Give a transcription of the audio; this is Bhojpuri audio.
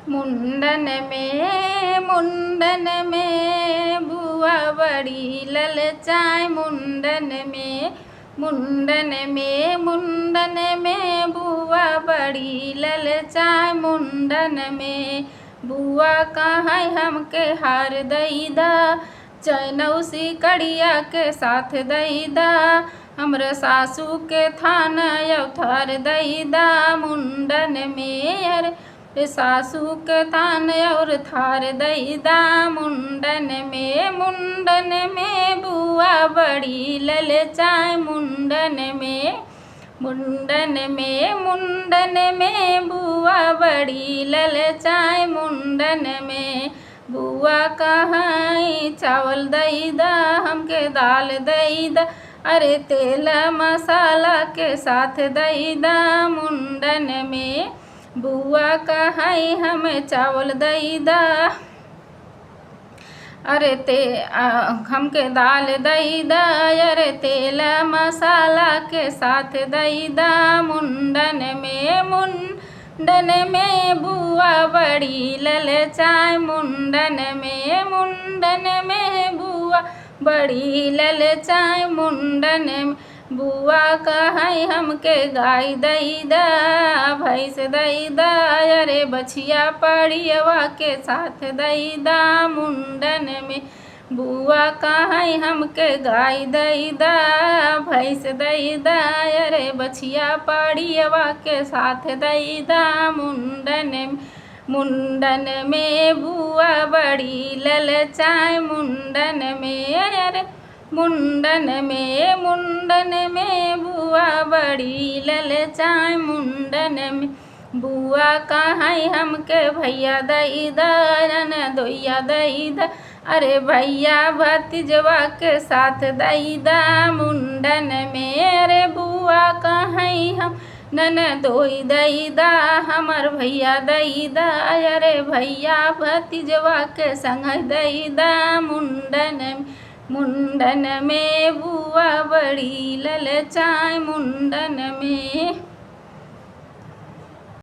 मुंडन में बुआ बड़ी ललचाए मुंडन में बुआ बड़ी ललचाए मुंडन में बुआ कहाँ हमके हार दईदा चैनौसी कड़िया के साथ दईदा हमरे सासू के थान अवतार दईदा मुंडन में अरे सासू के थान और थार दईदा मुंडन में बुआ बड़ी ललचाए मुंडन में बुआ बड़ी ललचाए मुंडन में बुआ कहाँ चावल दईदा हमके दाल दईदा अरे तेल मसाला के साथ दईदा मुंडन में बुआ कहाँ हमें चावल दईदा हमके दाल दईदा अरे तेल मसाला के साथ दईदा मुंडन में बुआ बड़ी ललचाए मुंडन में बुआ बड़ी ललचाए मुंडन में बुआ कहाँ हमके गाय दईदा भैंस दईदा अरे बछिया पड़ियवा के साथ दईदा मुंडन में बुआ कहाँ हमके गाय दईदा भैंस दईदा अरे बछिया पड़ियवा के साथ दईदा मुंडन में बुआ बड़ी ललचाए मुंडन में अरे मुंडन में बुआ बड़ी ललचाए मुंडन में बुआ कहाँ हमके भैया दईदा ननदोइया दईदा अरे भैया भतीजवा के साथ दईदा मुंडन में अरे बुआ कहाँ हम ननदोई दईदा हमर भैया दईदा अरे भैया भतीजवा के संग दईदा मुंडन में बुआ बड़ी ललचाए मुंडन में।